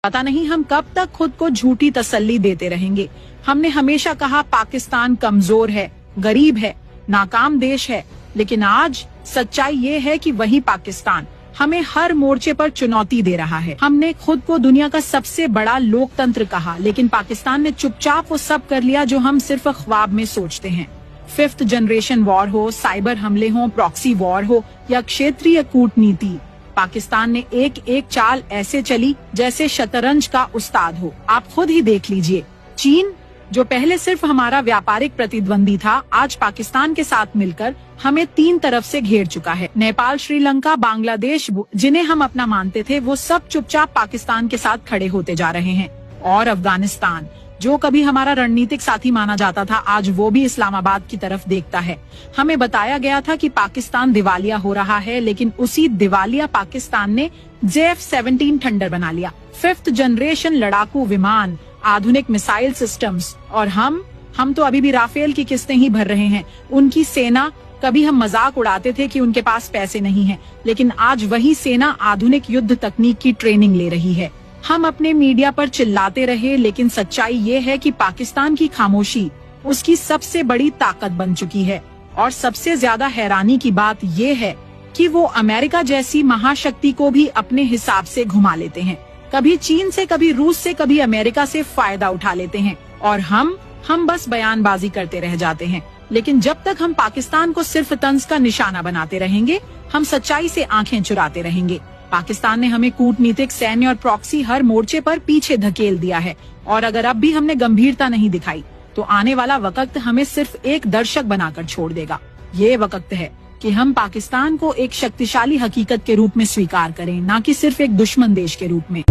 पता नहीं हम कब तक खुद को झूठी तसल्ली देते रहेंगे। हमने हमेशा कहा पाकिस्तान कमजोर है, गरीब है, नाकाम देश है, लेकिन आज सच्चाई ये है कि वही पाकिस्तान हमें हर मोर्चे पर चुनौती दे रहा है। हमने खुद को दुनिया का सबसे बड़ा लोकतंत्र कहा, लेकिन पाकिस्तान ने चुपचाप वो सब कर लिया जो हम सिर्फ ख्वाब में सोचते हैं। 5th जनरेशन वॉर हो, साइबर हमले हो, प्रॉक्सी वॉर हो या क्षेत्रीय कूटनीति, पाकिस्तान ने एक एक चाल ऐसे चली जैसे शतरंज का उस्ताद हो। आप खुद ही देख लीजिए, चीन जो पहले सिर्फ हमारा व्यापारिक प्रतिद्वंदी था, आज पाकिस्तान के साथ मिलकर हमें 3 तरफ से घेर चुका है। नेपाल, श्रीलंका, बांग्लादेश, जिन्हें हम अपना मानते थे, वो सब चुपचाप पाकिस्तान के साथ खड़े होते जा रहे हैं। और अफगानिस्तान जो कभी हमारा रणनीतिक साथी माना जाता था, आज वो भी इस्लामाबाद की तरफ देखता है। हमें बताया गया था कि पाकिस्तान दिवालिया हो रहा है, लेकिन उसी दिवालिया पाकिस्तान ने JF-17 थंडर बना लिया। 5th जनरेशन लड़ाकू विमान, आधुनिक मिसाइल सिस्टम्स, और हम तो अभी भी राफेल की किस्तें ही भर रहे हैं। उनकी सेना, कभी हम मजाक उड़ाते थे कि उनके पास पैसे नहीं हैं, लेकिन आज वही सेना आधुनिक युद्ध तकनीक की ट्रेनिंग ले रही है। हम अपने मीडिया पर चिल्लाते रहे, लेकिन सच्चाई ये है कि पाकिस्तान की खामोशी उसकी सबसे बड़ी ताकत बन चुकी है। और सबसे ज्यादा हैरानी की बात ये है कि वो अमेरिका जैसी महाशक्ति को भी अपने हिसाब से घुमा लेते हैं। कभी चीन से, कभी रूस से, कभी अमेरिका से फायदा उठा लेते हैं, और हम बस बयानबाजी करते रह जाते हैं। लेकिन जब तक हम पाकिस्तान को सिर्फ तंज का निशाना बनाते रहेंगे, हम सच्चाई से आंखें चुराते रहेंगे। पाकिस्तान ने हमें कूटनीतिक, सैन्य और प्रॉक्सी हर मोर्चे पर पीछे धकेल दिया है, और अगर अब भी हमने गंभीरता नहीं दिखाई तो आने वाला वक्त हमें सिर्फ एक दर्शक बनाकर छोड़ देगा। ये वक्त है कि हम पाकिस्तान को एक शक्तिशाली हकीकत के रूप में स्वीकार करें, न कि सिर्फ एक दुश्मन देश के रूप में।